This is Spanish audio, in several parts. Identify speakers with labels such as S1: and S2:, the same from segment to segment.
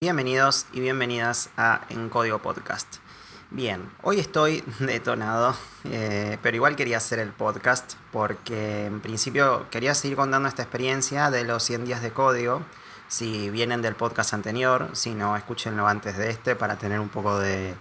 S1: Bienvenidos y bienvenidas a En Código Podcast. Bien, hoy estoy detonado, pero igual quería hacer el podcast porque en principio quería seguir contando esta experiencia de los 100 días de código. Si vienen del podcast anterior, si no, escúchenlo antes de este para tener un poco de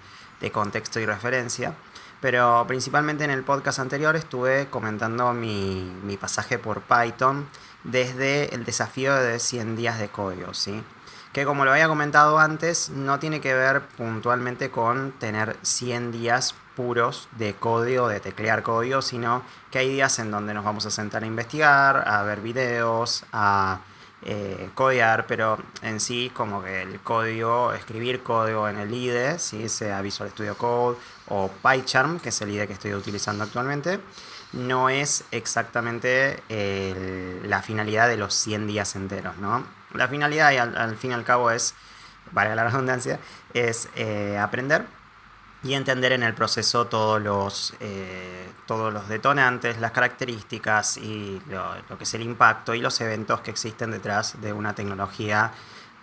S1: contexto y referencia. Pero principalmente en el podcast anterior estuve comentando mi pasaje por Python desde el desafío de 100 días de código, ¿sí? Que como lo había comentado antes, no tiene que ver puntualmente con tener 100 días puros de código, de teclear código, sino que hay días en donde nos vamos a sentar a investigar, a ver videos, a codear, pero en sí como que el código, escribir código en el IDE, ¿sí? Sea Visual Studio Code o PyCharm, que es el IDE que estoy utilizando actualmente, no es exactamente la finalidad de los 100 días enteros, ¿no? La finalidad, y al fin y al cabo es, valga la redundancia, es aprender y entender en el proceso todos los detonantes, las características y lo que es el impacto y los eventos que existen detrás de una tecnología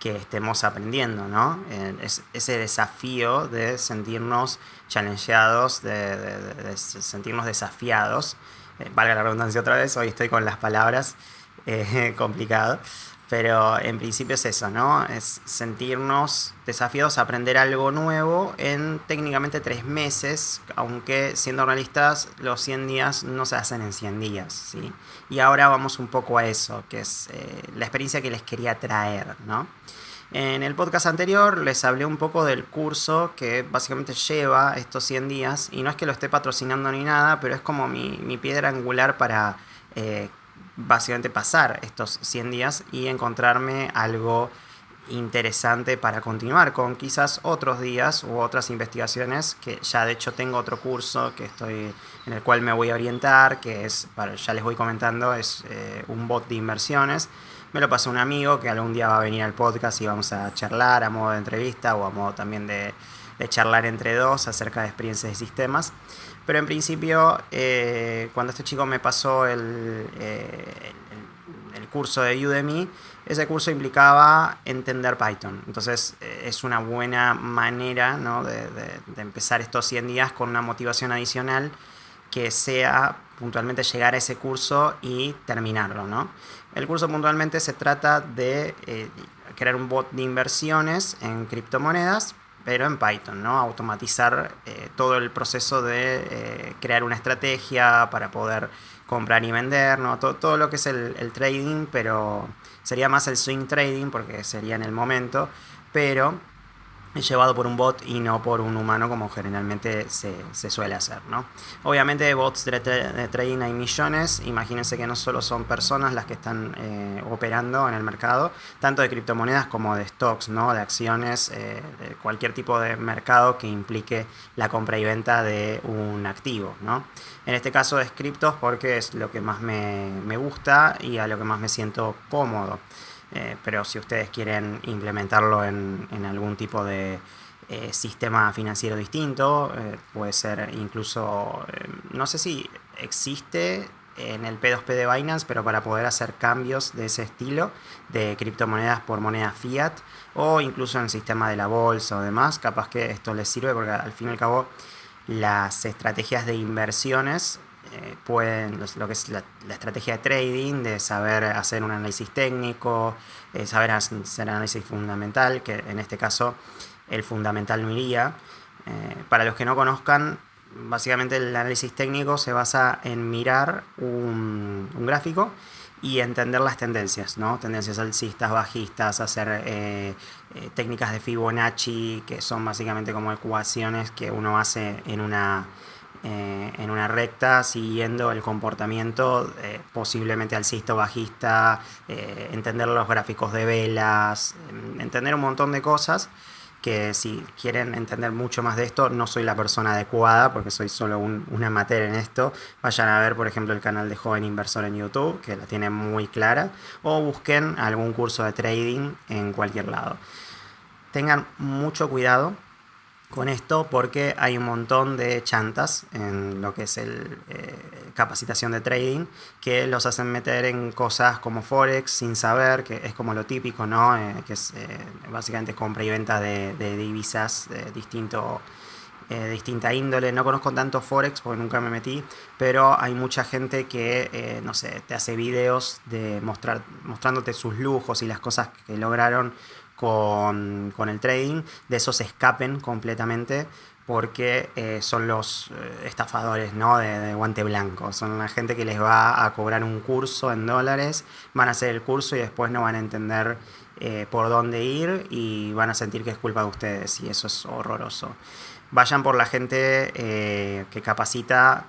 S1: que estemos aprendiendo, ¿no? Es ese desafío de sentirnos challengeados, de sentirnos desafiados. Valga la redundancia otra vez, hoy estoy con las palabras complicado. Pero en principio es eso, ¿no? Es sentirnos desafiados a aprender algo nuevo en técnicamente 3 meses, aunque siendo realistas, los 100 días no se hacen en 100 días, ¿sí? Y ahora vamos un poco a eso, que es la experiencia que les quería traer, ¿no? En el podcast anterior les hablé un poco del curso que básicamente lleva estos 100 días, y no es que lo esté patrocinando ni nada, pero es como mi piedra angular para básicamente pasar estos 100 días y encontrarme algo interesante para continuar con quizás otros días u otras investigaciones, que ya de hecho tengo otro curso que estoy en el cual me voy a orientar, que es, ya les voy comentando, es un bot de inversiones. Me lo pasó un amigo que algún día va a venir al podcast y vamos a charlar a modo de entrevista o a modo también de charlar entre dos acerca de experiencias de sistemas. Pero en principio, cuando este chico me pasó el curso de Udemy, ese curso implicaba entender Python. Entonces es una buena manera, ¿no? de empezar estos 100 días con una motivación adicional que sea puntualmente llegar a ese curso y terminarlo, ¿no? El curso puntualmente se trata de crear un bot de inversiones en criptomonedas, pero en Python, ¿no? Automatizar todo el proceso de crear una estrategia para poder comprar y vender, ¿no? Todo lo que es el trading, pero sería más el swing trading porque sería en el momento, pero llevado por un bot y no por un humano como generalmente se suele hacer, ¿no? Obviamente de bots de trading hay millones. Imagínense que no solo son personas las que están operando en el mercado, tanto de criptomonedas como de stocks, ¿no? De acciones, de cualquier tipo de mercado que implique la compra y venta de un activo, ¿no? En este caso es criptos porque es lo que más me gusta y a lo que más me siento cómodo. Pero si ustedes quieren implementarlo en algún tipo de sistema financiero distinto, puede ser incluso, no sé si existe en el P2P de Binance, pero para poder hacer cambios de ese estilo, de criptomonedas por moneda fiat, o incluso en el sistema de la bolsa o demás, capaz que esto les sirve porque al fin y al cabo las estrategias de inversiones pueden, lo que es la estrategia de trading, de saber hacer un análisis técnico, saber hacer análisis fundamental, que en este caso el fundamental no iría. Para los que no conozcan, básicamente el análisis técnico se basa en mirar un gráfico y entender las tendencias, ¿no? Tendencias alcistas, bajistas, hacer técnicas de Fibonacci, que son básicamente como ecuaciones que uno hace en una recta siguiendo el comportamiento posiblemente alcista o bajista, entender los gráficos de velas, entender un montón de cosas que si quieren entender mucho más de esto, no soy la persona adecuada porque soy solo un amateur en esto. Vayan a ver, por ejemplo, el canal de Joven Inversor en YouTube, que la tiene muy clara, o busquen algún curso de trading en cualquier lado. Tengan mucho cuidado con esto porque hay un montón de chantas en lo que es el capacitación de trading que los hacen meter en cosas como Forex sin saber, que es como lo típico, ¿no? Que es básicamente compra y venta de divisas de distinta índole. No conozco tanto Forex porque nunca me metí, pero hay mucha gente que, no sé, te hace videos de mostrándote sus lujos y las cosas que lograron con el trading. De eso se escapen completamente porque son los estafadores, ¿no? de guante blanco. Son la gente que les va a cobrar un curso en dólares, van a hacer el curso y después no van a entender por dónde ir y van a sentir que es culpa de ustedes, y eso es horroroso. Vayan por la gente que capacita,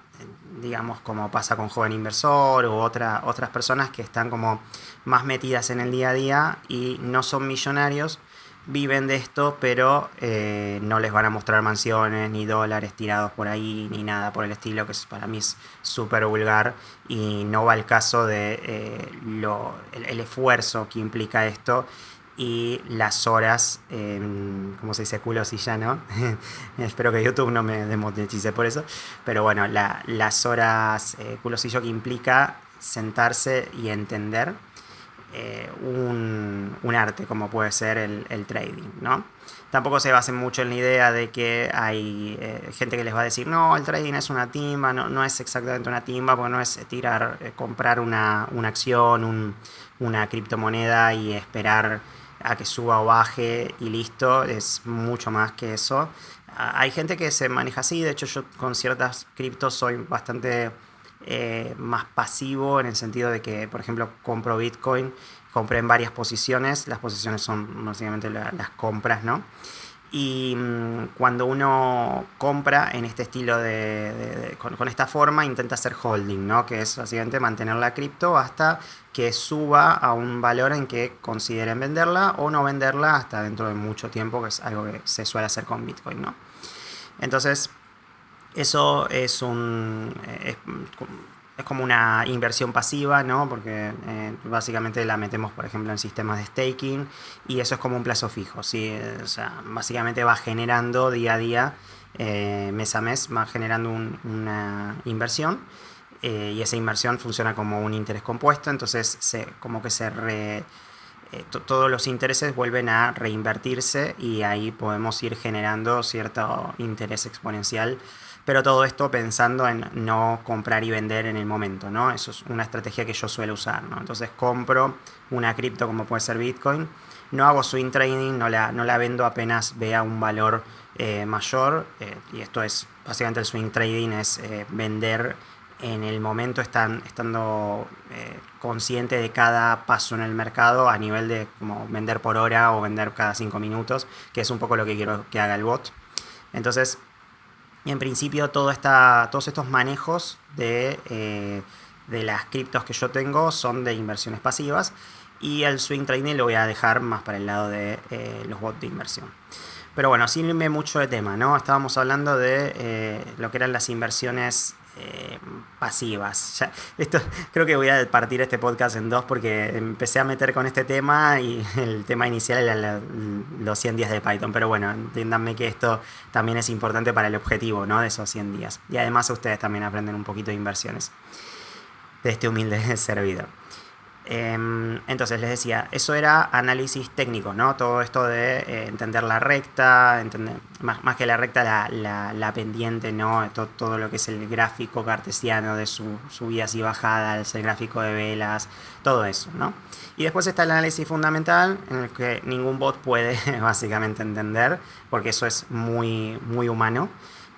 S1: digamos, como pasa con Joven Inversor u otras personas que están como más metidas en el día a día y no son millonarios, viven de esto, pero no les van a mostrar mansiones ni dólares tirados por ahí ni nada por el estilo, que para mí es súper vulgar y no va al caso de el esfuerzo que implica esto y las horas, como se dice, culosilla, espero que YouTube no me desmonetice por eso, pero bueno, las horas culosillo que implica sentarse y entender un arte como puede ser el trading, ¿no? Tampoco se basen mucho en la idea de que hay gente que les va a decir, no, el trading es una timba. No es exactamente una timba, porque no es comprar una acción, una criptomoneda y esperar a que suba o baje y listo. Es mucho más que eso. Hay gente que se maneja así. De hecho, yo con ciertas criptos soy bastante más pasivo, en el sentido de que, por ejemplo, compro Bitcoin, compré en varias posiciones. Las posiciones son básicamente las compras, ¿no? Y cuando uno compra en este estilo con esta forma, intenta hacer holding, ¿no? Que es básicamente mantener la cripto hasta que suba a un valor en que consideren venderla, o no venderla hasta dentro de mucho tiempo, que es algo que se suele hacer con Bitcoin, ¿no? Entonces, eso es como una inversión pasiva, ¿no? Porque básicamente la metemos, por ejemplo, en sistemas de staking, y eso es como un plazo fijo, ¿sí? O sea, básicamente va generando día a día, mes a mes, va generando una inversión, y esa inversión funciona como un interés compuesto. Entonces todos los intereses vuelven a reinvertirse y ahí podemos ir generando cierto interés exponencial. Pero todo esto pensando en no comprar y vender en el momento, ¿no? Eso es una estrategia que yo suelo usar, ¿no? Entonces compro una cripto como puede ser Bitcoin, no hago swing trading, no la vendo apenas vea un valor mayor, y esto es básicamente el swing trading, es vender en el momento, estando consciente de cada paso en el mercado, a nivel de como vender por hora o vender cada 5 minutos, que es un poco lo que quiero que haga el bot. Entonces, en principio, todos estos manejos de las criptos que yo tengo son de inversiones pasivas, y el swing trading lo voy a dejar más para el lado de los bots de inversión. Pero bueno, sin irme mucho de tema, ¿no? Estábamos hablando de lo que eran las inversiones pasivas. Esto creo que voy a partir este podcast en dos, porque empecé a meter con este tema y el tema inicial era los 100 días de Python. Pero bueno, entiéndanme que esto también es importante para el objetivo, ¿no? De esos 100 días. Y además ustedes también aprenden un poquito de inversiones de este humilde servidor. Entonces les decía, eso era análisis técnico, ¿no? Todo esto de entender la recta, más que la recta, la pendiente, ¿no? Todo lo que es el gráfico cartesiano de subidas y bajadas, el gráfico de velas, todo eso, ¿no? Y después está el análisis fundamental, en el que ningún bot puede básicamente entender, porque eso es muy, muy humano,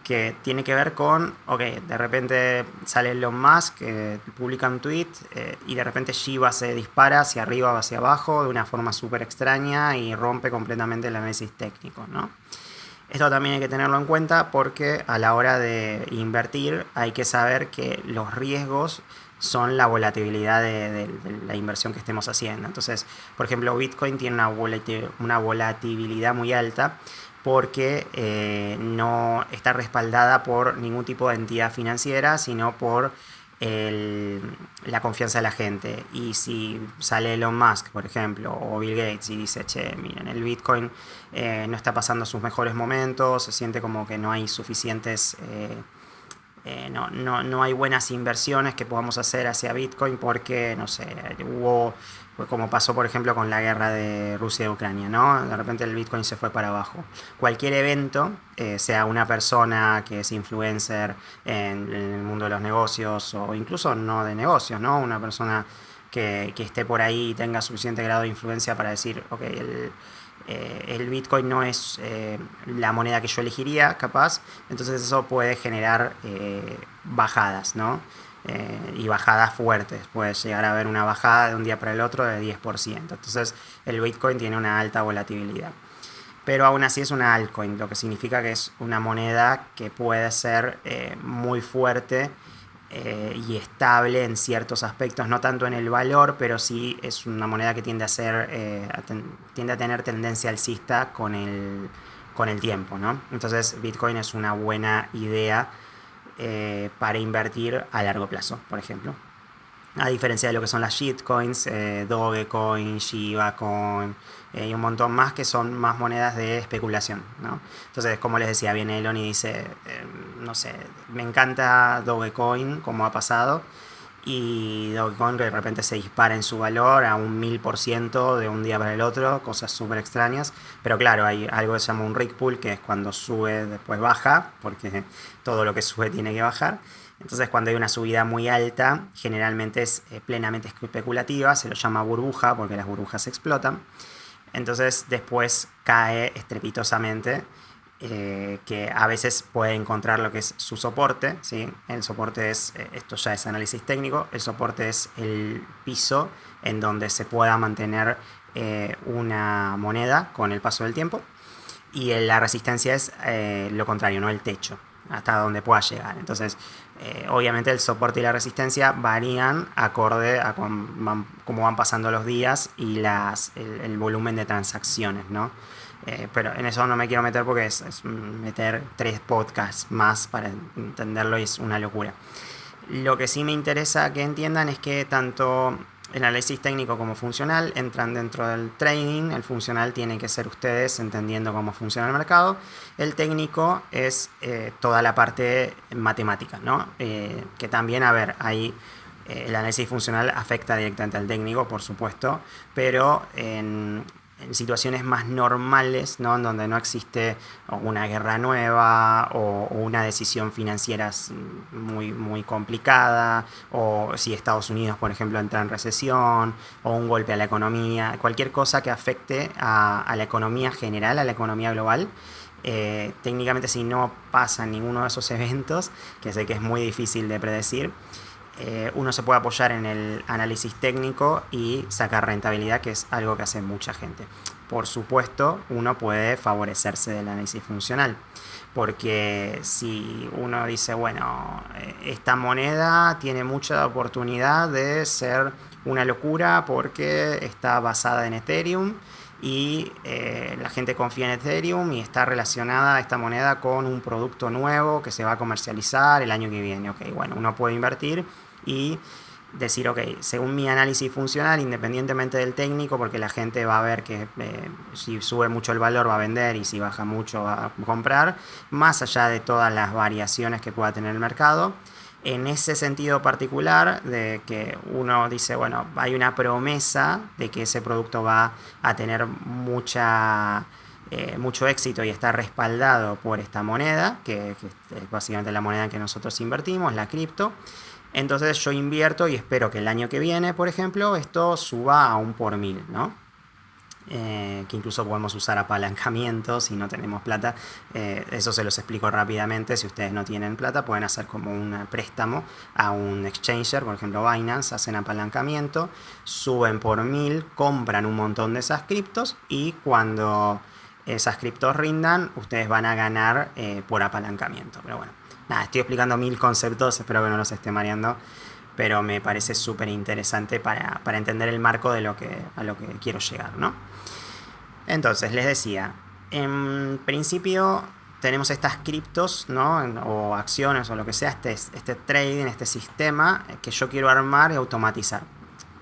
S1: que tiene que ver con, ok, de repente sale Elon Musk, publica un tweet, y de repente Shiba se dispara hacia arriba o hacia abajo de una forma súper extraña y rompe completamente el análisis técnico, ¿no? Esto también hay que tenerlo en cuenta, porque a la hora de invertir hay que saber que los riesgos son la volatilidad de la inversión que estemos haciendo. Entonces, por ejemplo, Bitcoin tiene una volatilidad muy alta, porque no está respaldada por ningún tipo de entidad financiera, sino por la confianza de la gente. Y si sale Elon Musk, por ejemplo, o Bill Gates y dice, che, miren, el Bitcoin no está pasando sus mejores momentos, se siente como que no hay suficientes... no hay buenas inversiones que podamos hacer hacia Bitcoin porque, no sé, como pasó por ejemplo con la guerra de Rusia y Ucrania, ¿no? De repente el Bitcoin se fue para abajo. Cualquier evento, sea una persona que es influencer en el mundo de los negocios o incluso no de negocios, ¿no? Una persona que esté por ahí y tenga suficiente grado de influencia para decir, ok, el Bitcoin no es la moneda que yo elegiría, capaz, entonces eso puede generar bajadas, ¿no? Y bajadas fuertes, puede llegar a haber una bajada de un día para el otro de 10%, entonces el Bitcoin tiene una alta volatilidad. Pero aún así es una altcoin, lo que significa que es una moneda que puede ser muy fuerte y estable en ciertos aspectos, no tanto en el valor, pero sí es una moneda que tiende a ser tiende a tener tendencia alcista con el tiempo, ¿no? Entonces Bitcoin es una buena idea para invertir a largo plazo, por ejemplo. A diferencia de lo que son las shitcoins, Dogecoin, Shiba Coin y un montón más que son más monedas de especulación, ¿no? Entonces, como les decía, viene Elon y dice, no sé, me encanta Dogecoin, como ha pasado, y Dogecoin de repente se dispara en su valor a un 1000% de un día para el otro, cosas súper extrañas. Pero claro, hay algo que se llama un rug pull, que es cuando sube, después baja, porque todo lo que sube tiene que bajar. Entonces cuando hay una subida muy alta, generalmente es plenamente especulativa, se lo llama burbuja porque las burbujas explotan. Entonces después cae estrepitosamente, que a veces puede encontrar lo que es su soporte, ¿sí? El soporte es, esto ya es análisis técnico, el soporte es el piso en donde se pueda mantener una moneda con el paso del tiempo, y la resistencia es lo contrario, no el techo, hasta donde pueda llegar. Entonces, obviamente el soporte y la resistencia varían acorde a cómo van pasando los días y el volumen de transacciones, ¿no? Pero en eso no me quiero meter porque es meter 3 podcasts más para entenderlo y es una locura. Lo que sí me interesa que entiendan es que tanto el análisis técnico como funcional entran dentro del trading. El funcional tiene que ser ustedes entendiendo cómo funciona el mercado. El técnico es toda la parte matemática, ¿no? Que también, a ver, ahí el análisis funcional afecta directamente al técnico, por supuesto, pero en situaciones más normales, ¿no? En donde no existe una guerra nueva o una decisión financiera muy, muy complicada, o si Estados Unidos, por ejemplo, entra en recesión, o un golpe a la economía, cualquier cosa que afecte a la economía general, a la economía global. Técnicamente, si no pasa ninguno de esos eventos, que sé que es muy difícil de predecir, uno se puede apoyar en el análisis técnico y sacar rentabilidad, que es algo que hace mucha gente. Por supuesto, uno puede favorecerse del análisis funcional, porque si uno dice, bueno, esta moneda tiene mucha oportunidad de ser una locura porque está basada en Ethereum y la gente confía en Ethereum y está relacionada esta moneda con un producto nuevo que se va a comercializar el año que viene. Ok, bueno, uno puede invertir y decir, ok, según mi análisis funcional, independientemente del técnico, porque la gente va a ver que si sube mucho el valor va a vender y si baja mucho va a comprar, más allá de todas las variaciones que pueda tener el mercado. En ese sentido particular, de que uno dice, bueno, hay una promesa de que ese producto va a tener mucho éxito y está respaldado por esta moneda, que es básicamente la moneda en que nosotros invertimos, la cripto. Entonces yo invierto y espero que el año que viene, por ejemplo, esto suba a un por 1000, ¿no? Que incluso podemos usar apalancamiento si no tenemos plata. Eso se los explico rápidamente. Si ustedes no tienen plata, pueden hacer como un préstamo a un exchanger, por ejemplo Binance, hacen apalancamiento, suben por 1000, compran un montón de esas criptos y cuando esas criptos rindan, ustedes van a ganar por apalancamiento. Pero bueno, nada, estoy explicando 1000 conceptos, espero que no los esté mareando, pero me parece súper interesante para entender el marco de a lo que quiero llegar, ¿no? Entonces, les decía, en principio tenemos estas criptos, ¿no? O acciones o lo que sea, este trading, este sistema que yo quiero armar y automatizar.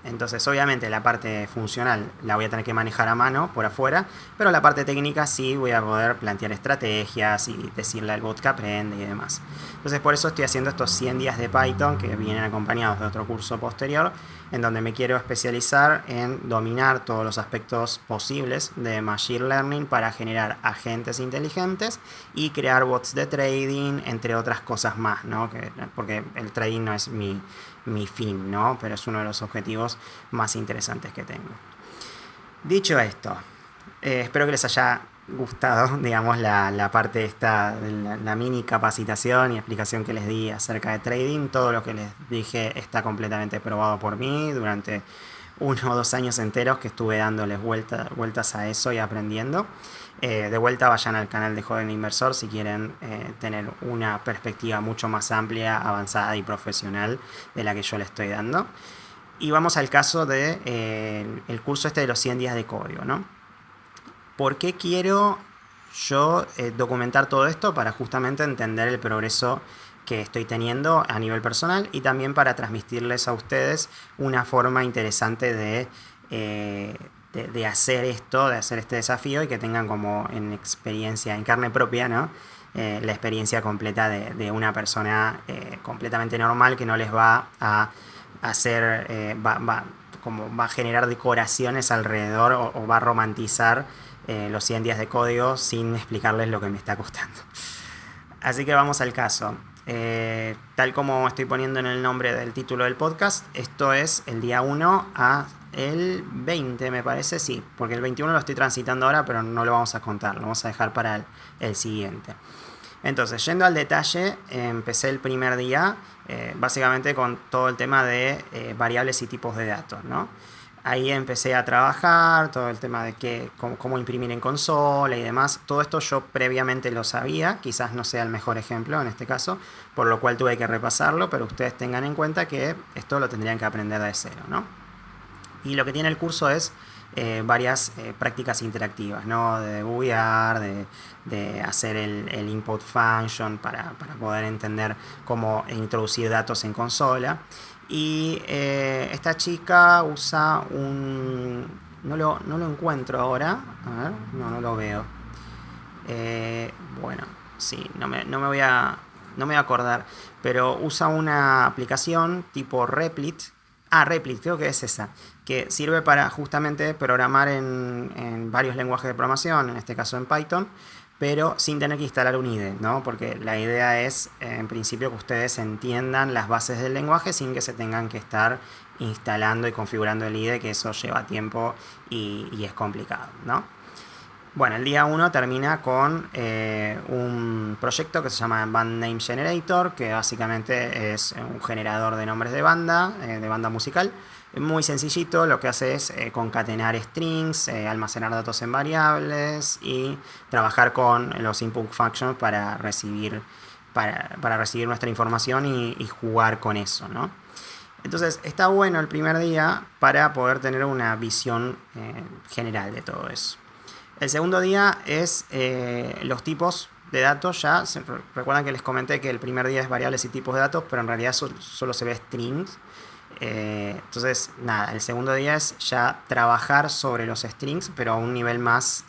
S1: Entonces, obviamente, la parte funcional la voy a tener que manejar a mano por afuera, pero la parte técnica sí voy a poder plantear estrategias y decirle al bot que aprende y demás. Entonces, por eso estoy haciendo estos 100 días de Python que vienen acompañados de otro curso posterior, en donde me quiero especializar en dominar todos los aspectos posibles de Machine Learning para generar agentes inteligentes y crear bots de trading, entre otras cosas más, ¿no? Porque el trading no es mi fin, ¿no? Pero es uno de los objetivos más interesantes que tengo. Dicho esto, espero que les haya gustado, digamos, la parte esta, la mini capacitación y explicación que les di acerca de trading. Todo lo que les dije está completamente probado por mí durante 1 o 2 años enteros que estuve dándoles vueltas a eso y aprendiendo. De vuelta vayan al canal de Joven Inversor si quieren tener una perspectiva mucho más amplia, avanzada y profesional de la que yo les estoy dando. Y vamos al caso de el curso este de los 100 días de código, ¿no? ¿Por qué quiero yo documentar todo esto? Para justamente entender el progreso que estoy teniendo a nivel personal y también para transmitirles a ustedes una forma interesante de hacer esto, de hacer este desafío y que tengan como en experiencia, en carne propia, ¿no? La experiencia completa de una persona completamente normal que no les va a hacer, como va a generar decoraciones alrededor o va a romantizar los 100 días de código sin explicarles lo que me está costando. Así que vamos al caso. Tal como estoy poniendo en el nombre del título del podcast, esto es el día 1 a el 20, me parece, sí, porque el 21 lo estoy transitando ahora, pero no lo vamos a contar, lo vamos a dejar para el siguiente. Entonces, yendo al detalle, empecé el primer día básicamente con todo el tema de variables y tipos de datos, ¿no? Ahí empecé a trabajar, todo el tema de cómo imprimir en consola y demás. Todo esto yo previamente lo sabía, quizás no sea el mejor ejemplo en este caso, por lo cual tuve que repasarlo, pero ustedes tengan en cuenta que esto lo tendrían que aprender de cero, ¿no? Y lo que tiene el curso es varias prácticas interactivas, ¿no? De debuguear, de hacer el input function para poder entender cómo introducir datos en consola. Y esta chica usa un... No lo encuentro ahora. A ver, no lo veo. Bueno, sí, no me voy a acordar. Pero usa una aplicación tipo Replit. Replit, creo que es esa. Que sirve para justamente programar en varios lenguajes de programación, en este caso en Python, pero sin tener que instalar un IDE, ¿no? Porque la idea es, en principio, que ustedes entiendan las bases del lenguaje sin que se tengan que estar instalando y configurando el IDE, que eso lleva tiempo y es complicado, ¿no? Bueno, el día 1 termina con un proyecto que se llama Band Name Generator, que básicamente es un generador de nombres de banda musical. Muy sencillito, lo que hace es concatenar strings, almacenar datos en variables y trabajar con los input functions para recibir nuestra información y jugar con eso, ¿no? Entonces está bueno el primer día para poder tener una visión general de todo eso. El segundo día es los tipos de datos. Ya recuerdan que les comenté que el primer día es variables y tipos de datos, pero en realidad solo se ve strings. Entonces, nada, el segundo día es ya trabajar sobre los strings, pero a un nivel más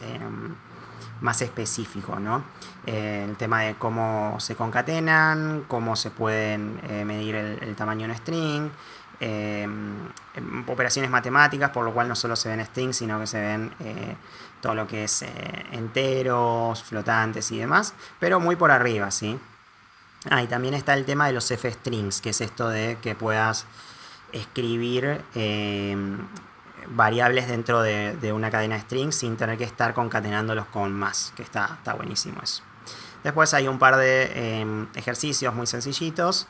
S1: específico, ¿no? El tema de cómo se concatenan, cómo se pueden medir el tamaño de un string, operaciones matemáticas, por lo cual no solo se ven strings, sino que se ven todo lo que es enteros, flotantes y demás, pero muy por arriba, ¿sí? Y también está el tema de los f-strings, que es esto de que puedas escribir variables dentro de una cadena de strings sin tener que estar concatenándolos con más, que está buenísimo eso. Después hay un par de ejercicios muy sencillitos,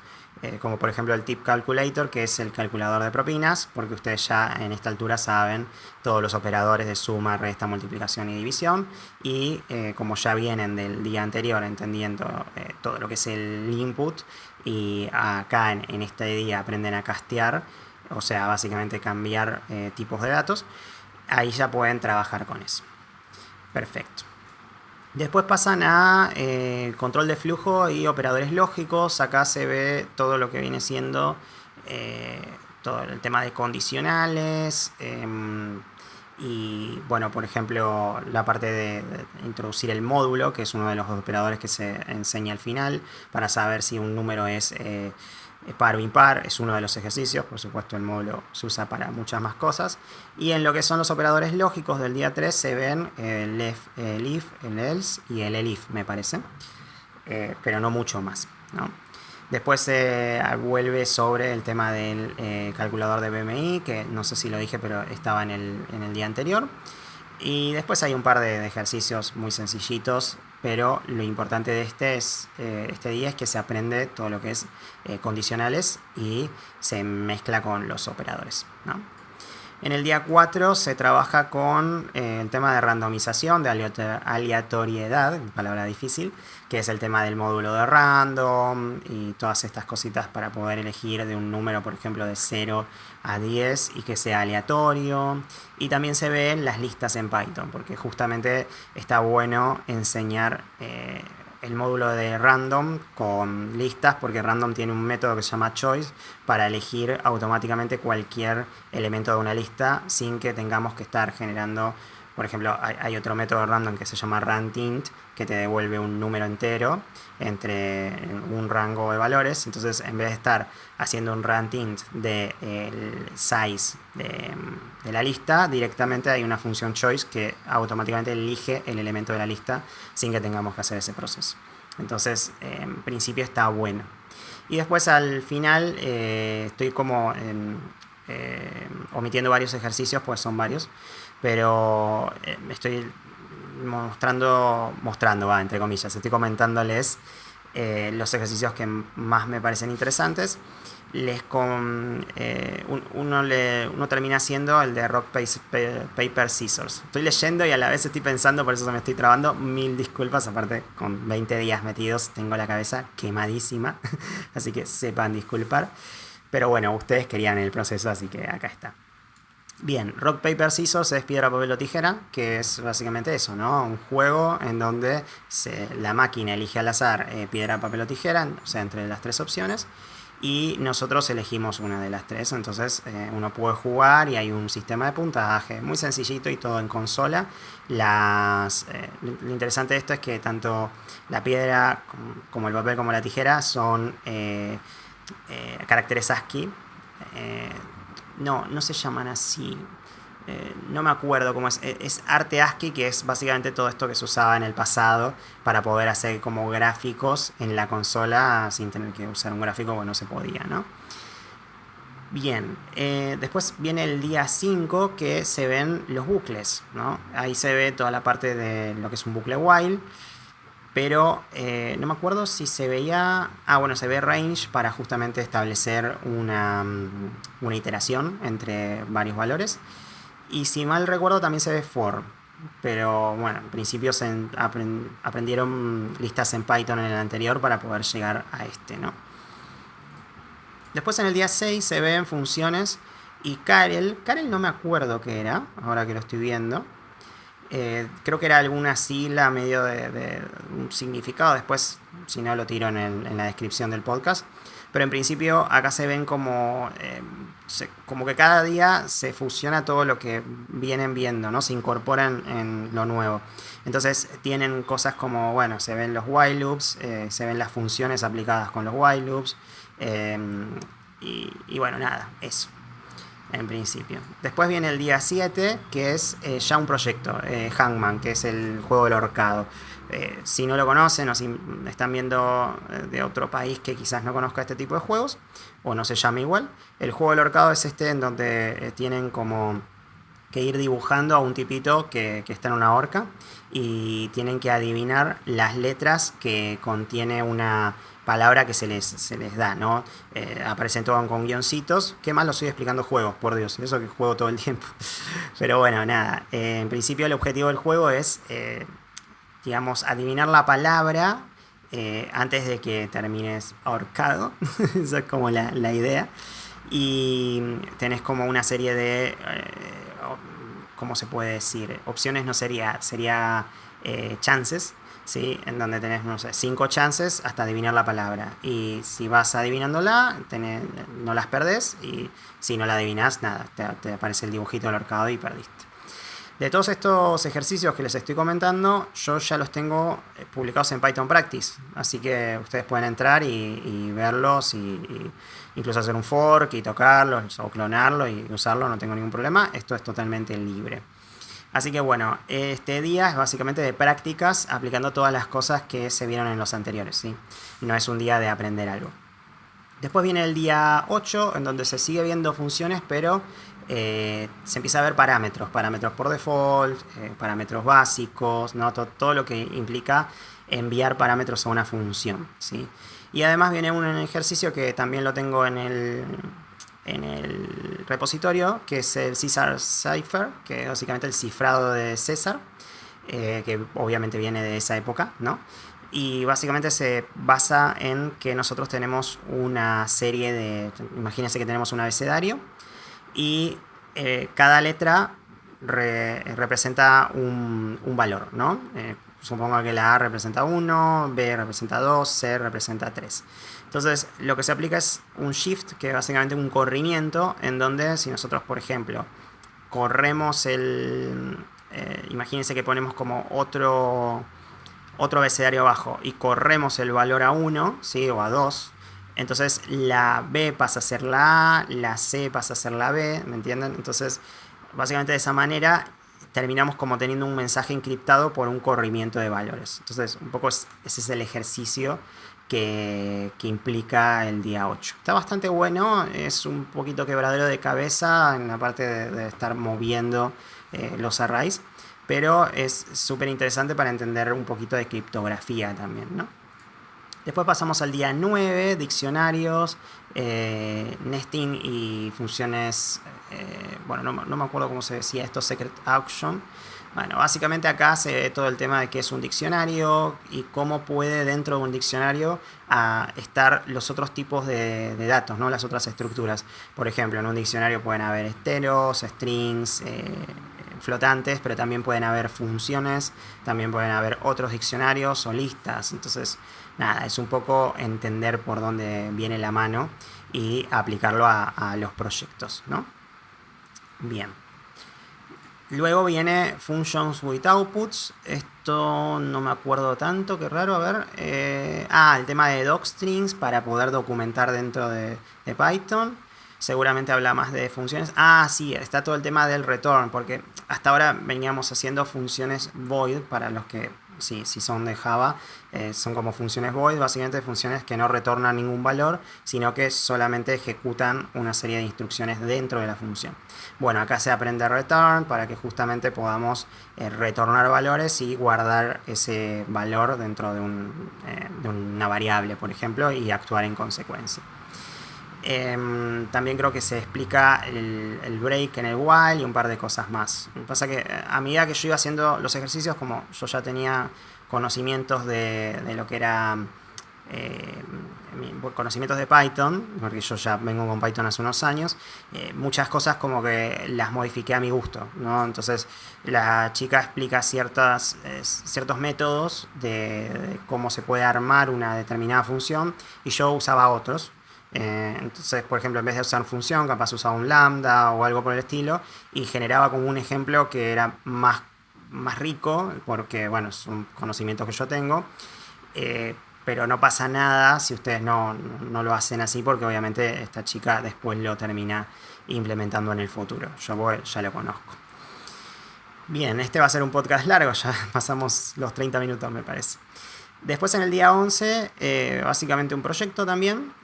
S1: como por ejemplo el Tip Calculator, que es el calculador de propinas, porque ustedes ya en esta altura saben todos los operadores de suma, resta, multiplicación y división, y como ya vienen del día anterior entendiendo todo lo que es el input, y acá en este día aprenden a castear, o sea, básicamente cambiar tipos de datos, ahí ya pueden trabajar con eso. Perfecto. Después pasan a control de flujo y operadores lógicos. Acá se ve todo lo que viene siendo eh, todo el tema de condicionales. Y bueno, por ejemplo, la parte de introducir el módulo, que es uno de los operadores que se enseña al final, para saber si un número es par o impar, es uno de los ejercicios. Por supuesto, el módulo se usa para muchas más cosas. Y en lo que son los operadores lógicos del día 3 se ven el if, el else y el elif, me parece. Pero no mucho más, ¿no? Después se vuelve sobre el tema del calculador de BMI, que no sé si lo dije, pero estaba en el día anterior. Y después hay un par de ejercicios muy sencillitos, pero lo importante de este día es que se aprende todo lo que es condicionales y se mezcla con los operadores, ¿no? En el día 4 se trabaja con el tema de randomización, de aleatoriedad, palabra difícil, que es el tema del módulo de random y todas estas cositas para poder elegir de un número, por ejemplo, de 0 a 10 y que sea aleatorio. Y también se ven las listas en Python, porque justamente está bueno enseñar el módulo de random con listas, porque random tiene un método que se llama choice para elegir automáticamente cualquier elemento de una lista sin que tengamos que estar generando. Por ejemplo, hay otro método de random que se llama randint, que te devuelve un número entero entre un rango de valores. Entonces, en vez de estar haciendo un randint del size de la lista, directamente hay una función choice que automáticamente elige el elemento de la lista sin que tengamos que hacer ese proceso. Entonces, en principio está bueno. Y después al final estoy como omitiendo varios ejercicios, pues son varios, pero estoy mostrando, entre comillas, estoy comentándoles los ejercicios que más me parecen interesantes. Uno termina haciendo el de rock, paper, scissors. Estoy leyendo y a la vez estoy pensando, por eso se me estoy trabando. Mil disculpas, aparte con 20 días metidos tengo la cabeza quemadísima, así que sepan disculpar. Pero bueno, ustedes querían el proceso, así que acá está. Bien, rock, paper, scissors es piedra, papel o tijera, que es básicamente eso, ¿no? Un juego en donde la máquina elige al azar piedra, papel o tijera, o sea, entre las tres opciones, y nosotros elegimos una de las tres. Entonces uno puede jugar y hay un sistema de puntaje muy sencillito y todo en consola. Lo interesante de esto es que tanto la piedra como el papel como la tijera son caracteres ASCII. No se llaman así. No me acuerdo cómo es. Es arte ASCII, que es básicamente todo esto que se usaba en el pasado para poder hacer como gráficos en la consola sin tener que usar un gráfico, bueno, no se podía, ¿no? Bien, después viene el día 5 que se ven los bucles, ¿no? Ahí se ve toda la parte de lo que es un bucle while. Pero no me acuerdo si se veía. Bueno, se ve range para justamente establecer una iteración entre varios valores. Y si mal recuerdo, también se ve for. Pero bueno, en principio aprendieron listas en Python en el anterior para poder llegar a este, ¿no? Después en el día 6 se ven funciones y Karel no me acuerdo qué era, ahora que lo estoy viendo. Creo que era alguna sigla medio de un significado. Después, si no, lo tiro en la descripción del podcast. Pero en principio acá se ven como que cada día se fusiona todo lo que vienen viendo, ¿no? Se incorporan en lo nuevo. Entonces tienen cosas como, bueno, se ven los while loops, se ven las funciones aplicadas con los while loops. Y bueno, nada, eso. En principio. Después viene el día 7, que es ya un proyecto, Hangman, que es el juego del ahorcado. Si no lo conocen o si están viendo de otro país que quizás no conozca este tipo de juegos, o no se llame igual, el juego del ahorcado es este en donde tienen como que ir dibujando a un tipito que está en una horca y tienen que adivinar las letras que contiene una palabra que se les da, ¿no? Aparecen todos con guioncitos. ¿Qué más lo estoy explicando juegos? Por Dios, eso que juego todo el tiempo. Pero bueno, nada. En principio el objetivo del juego es, digamos, adivinar la palabra antes de que termines ahorcado. Esa es como la idea. Y tenés como una serie de... ¿cómo se puede decir? Opciones no sería chances. ¿sí? En donde tenés, no sé, 5 chances hasta adivinar la palabra. Y si vas adivinándola, no las perdés. Y si no la adivinás, nada, te aparece el dibujito del ahorcado y perdiste. De todos estos ejercicios que les estoy comentando, yo ya los tengo publicados en Python Practice. Así que ustedes pueden entrar y verlos y incluso hacer un fork y tocarlos o clonarlo y usarlo, no tengo ningún problema. Esto es totalmente libre. Así que bueno, este día es básicamente de prácticas aplicando todas las cosas que se vieron en los anteriores, ¿sí? No es un día de aprender algo. Después viene el día 8, en donde se sigue viendo funciones, pero se empieza a ver parámetros por default, parámetros básicos, ¿no? Todo lo que implica enviar parámetros a una función, ¿sí? Y además viene un ejercicio que también lo tengo en el repositorio, que es el Caesar Cipher, que es básicamente el cifrado de César, que obviamente viene de esa época, ¿no? Y básicamente se basa en que nosotros tenemos una serie de... Imagínense que tenemos un abecedario y cada letra representa un valor, ¿no? Supongo que la A representa 1, B representa 2, C representa 3. Entonces, lo que se aplica es un shift, que es básicamente un corrimiento, en donde si nosotros, por ejemplo, corremos imagínense que ponemos como otro abecedario abajo y corremos el valor a 1, ¿sí? O a 2, entonces la B pasa a ser la A, la C pasa a ser la B, ¿me entienden? Entonces, básicamente de esa manera terminamos como teniendo un mensaje encriptado por un corrimiento de valores. Entonces, un poco ese es el ejercicio que implica el día 8. Está bastante bueno, es un poquito quebradero de cabeza en la parte de estar moviendo los arrays, pero es súper interesante para entender un poquito de criptografía también, ¿no? Después pasamos al día 9, diccionarios, nesting y funciones, bueno, no me acuerdo cómo se decía esto, secret auction. Bueno, básicamente acá se ve todo el tema de qué es un diccionario y cómo puede dentro de un diccionario estar los otros tipos de datos, ¿no? Las otras estructuras. Por ejemplo, en un diccionario pueden haber enteros, strings, flotantes, pero también pueden haber funciones, también pueden haber otros diccionarios o listas. Entonces, nada, es un poco entender por dónde viene la mano y aplicarlo a los proyectos, ¿no? Bien. Luego viene Functions with Outputs. Esto no me acuerdo tanto, qué raro, a ver. El tema de docstrings para poder documentar dentro de Python. Seguramente habla más de funciones. Sí, está todo el tema del return, porque hasta ahora veníamos haciendo funciones void para los que, si son de Java, son como funciones void, básicamente funciones que no retornan ningún valor, sino que solamente ejecutan una serie de instrucciones dentro de la función. Bueno, acá se aprende return para que justamente podamos retornar valores y guardar ese valor dentro de una variable, por ejemplo, y actuar en consecuencia. También creo que se explica el break en el while y un par de cosas más. Lo que pasa que a medida que yo iba haciendo los ejercicios, como yo ya tenía conocimientos de lo que era conocimientos de Python, porque yo ya vengo con Python hace unos años, muchas cosas como que las modifiqué a mi gusto, ¿no? Entonces la chica explica ciertos métodos de cómo se puede armar una determinada función y yo usaba otros. Entonces, por ejemplo, en vez de usar función, capaz usaba un lambda o algo por el estilo y generaba como un ejemplo que era más rico, porque bueno, son conocimientos que yo tengo, pero no pasa nada si ustedes no lo hacen así, porque obviamente esta chica después lo termina implementando en el futuro. Yo ya lo conozco. Bien, este va a ser un podcast largo, ya pasamos los 30 minutos me parece. Después en el día 11, básicamente un proyecto también.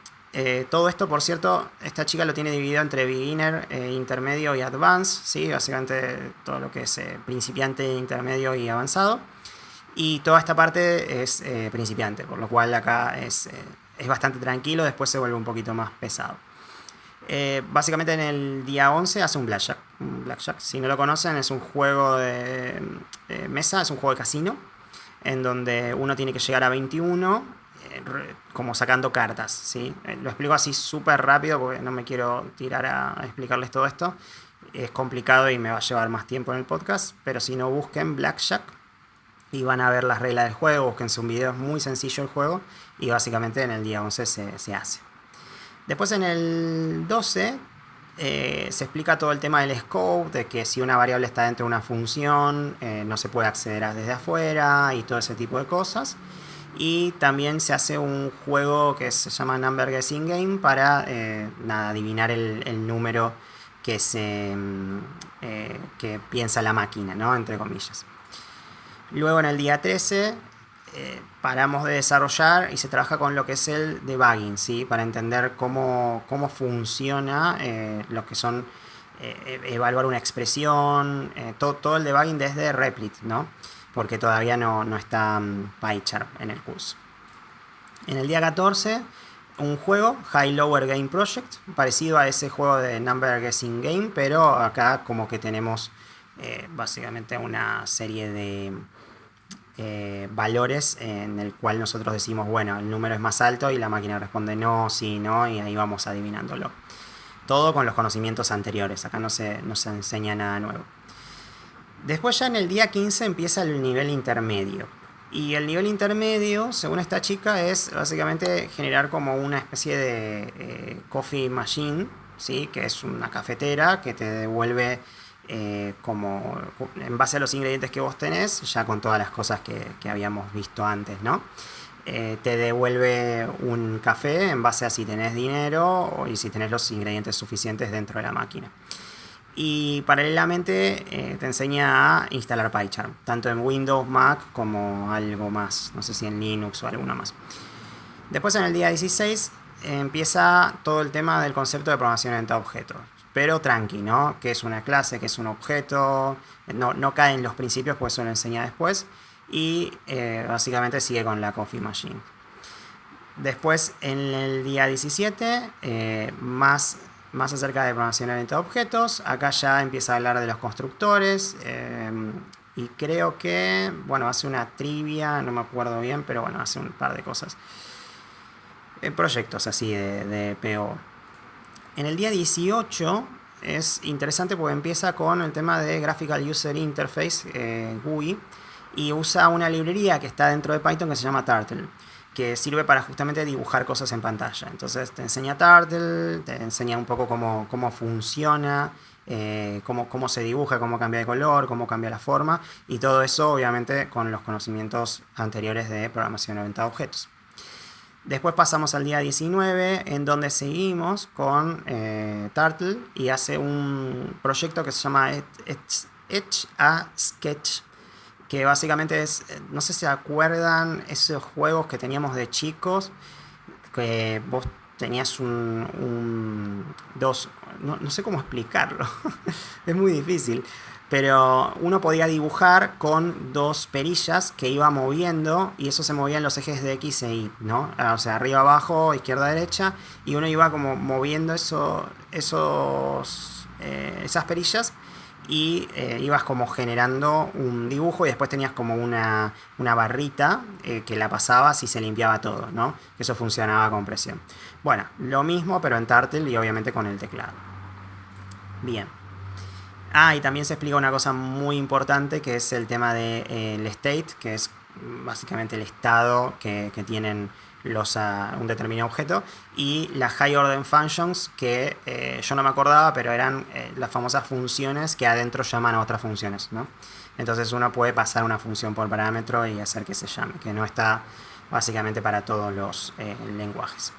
S1: Todo esto, por cierto, esta chica lo tiene dividido entre beginner, intermedio y advanced, ¿sí? Básicamente todo lo que es principiante, intermedio y avanzado. Y toda esta parte es principiante, por lo cual acá es bastante tranquilo, después se vuelve un poquito más pesado. Básicamente en el día 11 hace un blackjack. Blackjack, si no lo conocen, es un juego de mesa, es un juego de casino, en donde uno tiene que llegar a 21 como sacando cartas, ¿sí? Lo explico así súper rápido porque no me quiero tirar a explicarles todo esto. Es complicado y me va a llevar más tiempo en el podcast, pero si no, busquen Blackjack y van a ver las reglas del juego, búsquense un video, es muy sencillo el juego y básicamente en el día 11 se hace. Después en el 12 se explica todo el tema del scope, de que si una variable está dentro de una función no se puede acceder desde afuera y todo ese tipo de cosas. Y también se hace un juego que se llama Number Guessing Game para adivinar el número que piensa la máquina, ¿no? Entre comillas. Luego en el día 13 paramos de desarrollar y se trabaja con lo que es el debugging, ¿sí? Para entender cómo funciona lo que son evaluar una expresión, todo el debugging desde Replit, ¿no? Porque todavía no está PyCharm en el curso. En el día 14, un juego, High Lower Game Project, parecido a ese juego de Number Guessing Game, pero acá como que tenemos básicamente una serie de valores en el cual nosotros decimos, bueno, el número es más alto y la máquina responde no, sí, no, y ahí vamos adivinándolo. Todo con los conocimientos anteriores, acá no se enseña nada nuevo. Después ya en el día 15 empieza el nivel intermedio. Y el nivel intermedio, según esta chica, es básicamente generar como una especie de coffee machine, ¿sí? Que es una cafetera que te devuelve como en base a los ingredientes que vos tenés, ya con todas las cosas que habíamos visto antes, ¿no? Te devuelve un café en base a si tenés dinero y si tenés los ingredientes suficientes dentro de la máquina. Y paralelamente te enseña a instalar PyCharm, tanto en Windows, Mac como algo más, no sé si en Linux o alguna más. Después en el día 16 empieza todo el tema del concepto de programación orientada a objetos, pero tranqui, ¿no? Que es una clase, que es un objeto, no cae en los principios, pues eso lo enseña después. Y básicamente sigue con la Coffee Machine. Después en el día 17 más acerca de programación orientada a objetos. Acá ya empieza a hablar de los constructores y creo que, bueno, hace una trivia, no me acuerdo bien, pero bueno, hace un par de cosas, proyectos así de PO. En el día 18 es interesante porque empieza con el tema de Graphical User Interface, GUI, y usa una librería que está dentro de Python que se llama Turtle, que sirve para justamente dibujar cosas en pantalla. Entonces te enseña Turtle, te enseña un poco cómo funciona, cómo se dibuja, cómo cambia de color, cómo cambia la forma, y todo eso obviamente con los conocimientos anteriores de programación orientada a objetos. Después pasamos al día 19, en donde seguimos con Turtle y hace un proyecto que se llama Etch a Sketch, que básicamente es, no sé si se acuerdan esos juegos que teníamos de chicos, que vos tenías no sé cómo explicarlo, es muy difícil, pero uno podía dibujar con dos perillas que iba moviendo y eso se movía en los ejes de X e Y, ¿no? O sea, arriba, abajo, izquierda, derecha, y uno iba como moviendo esas perillas y ibas como generando un dibujo y después tenías como una barrita que la pasabas y se limpiaba todo, ¿no? Eso funcionaba con presión. Bueno, lo mismo pero en Turtle y obviamente con el teclado. Bien. Y también se explica una cosa muy importante que es el tema del state, que es básicamente el estado que tienen un determinado objeto, y las high order functions que yo no me acordaba, pero eran las famosas funciones que adentro llaman a otras funciones, ¿no? Entonces uno puede pasar una función por parámetro y hacer que se llame, que no está básicamente para todos los lenguajes.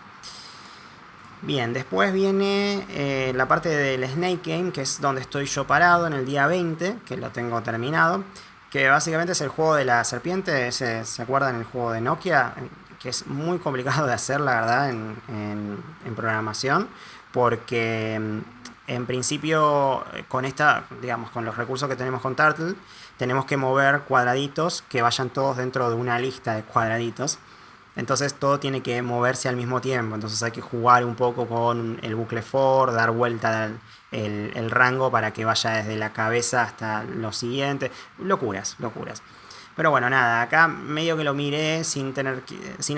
S1: Bien, después viene la parte del Snake Game, que es donde estoy yo parado en el día 20, que lo tengo terminado, que básicamente es el juego de la serpiente. ¿Se acuerdan el juego de Nokia? Que es muy complicado de hacer, la verdad, en programación, porque en principio con los recursos que tenemos con Turtle, tenemos que mover cuadraditos que vayan todos dentro de una lista de cuadraditos. Entonces todo tiene que moverse al mismo tiempo. Entonces hay que jugar un poco con el bucle for, dar vuelta el rango para que vaya desde la cabeza hasta lo siguiente. Locuras. Pero bueno, nada, acá medio que lo miré sin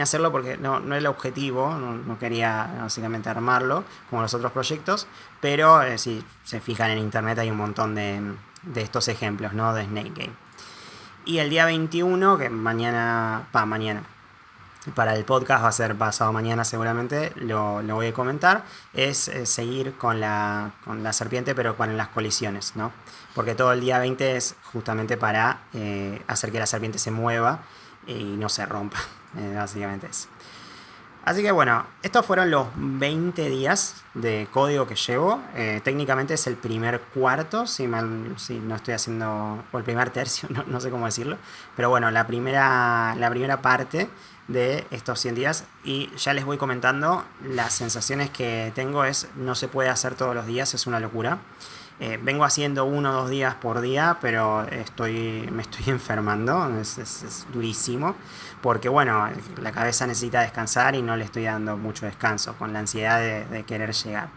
S1: hacerlo porque no era el objetivo, no quería básicamente armarlo como los otros proyectos, pero si se fijan en internet hay un montón de estos ejemplos, ¿no? De Snake Game. Y el día 21, que mañana, para el podcast va a ser pasado mañana seguramente, lo voy a comentar, es seguir con la serpiente, pero con las colisiones, ¿no? Porque todo el día 20 es justamente para hacer que la serpiente se mueva y no se rompa, básicamente eso. Así que bueno, estos fueron los 20 días de código que llevo. Técnicamente es el primer cuarto, si no estoy haciendo, o el primer tercio, no sé cómo decirlo. Pero bueno, la primera parte de estos 100 días, y ya les voy comentando, las sensaciones que tengo no se puede hacer todos los días, es una locura. Vengo haciendo 1 o 2 días por día, pero me estoy enfermando, es durísimo, porque bueno, la cabeza necesita descansar y no le estoy dando mucho descanso, con la ansiedad de querer llegar.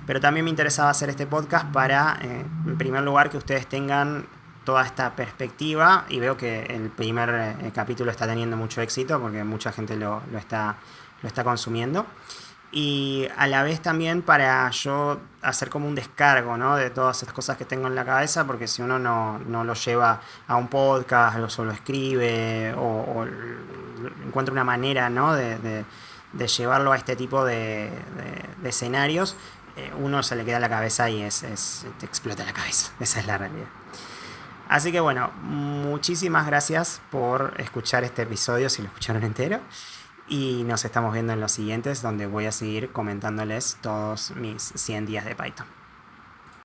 S1: Pero también me interesaba hacer este podcast para, en primer lugar, que ustedes tengan toda esta perspectiva, y veo que el primer capítulo está teniendo mucho éxito, porque mucha gente lo está consumiendo. Y a la vez también para yo hacer como un descargo, ¿no? De todas esas cosas que tengo en la cabeza, porque si uno no lo lleva a un podcast, o lo escribe, o encuentra una manera, ¿no? de llevarlo a este tipo de escenarios, uno se le queda en la cabeza y te explota la cabeza. Esa es la realidad. Así que bueno, muchísimas gracias por escuchar este episodio, si lo escucharon entero. Y nos estamos viendo en los siguientes, donde voy a seguir comentándoles todos mis 100 días de Python.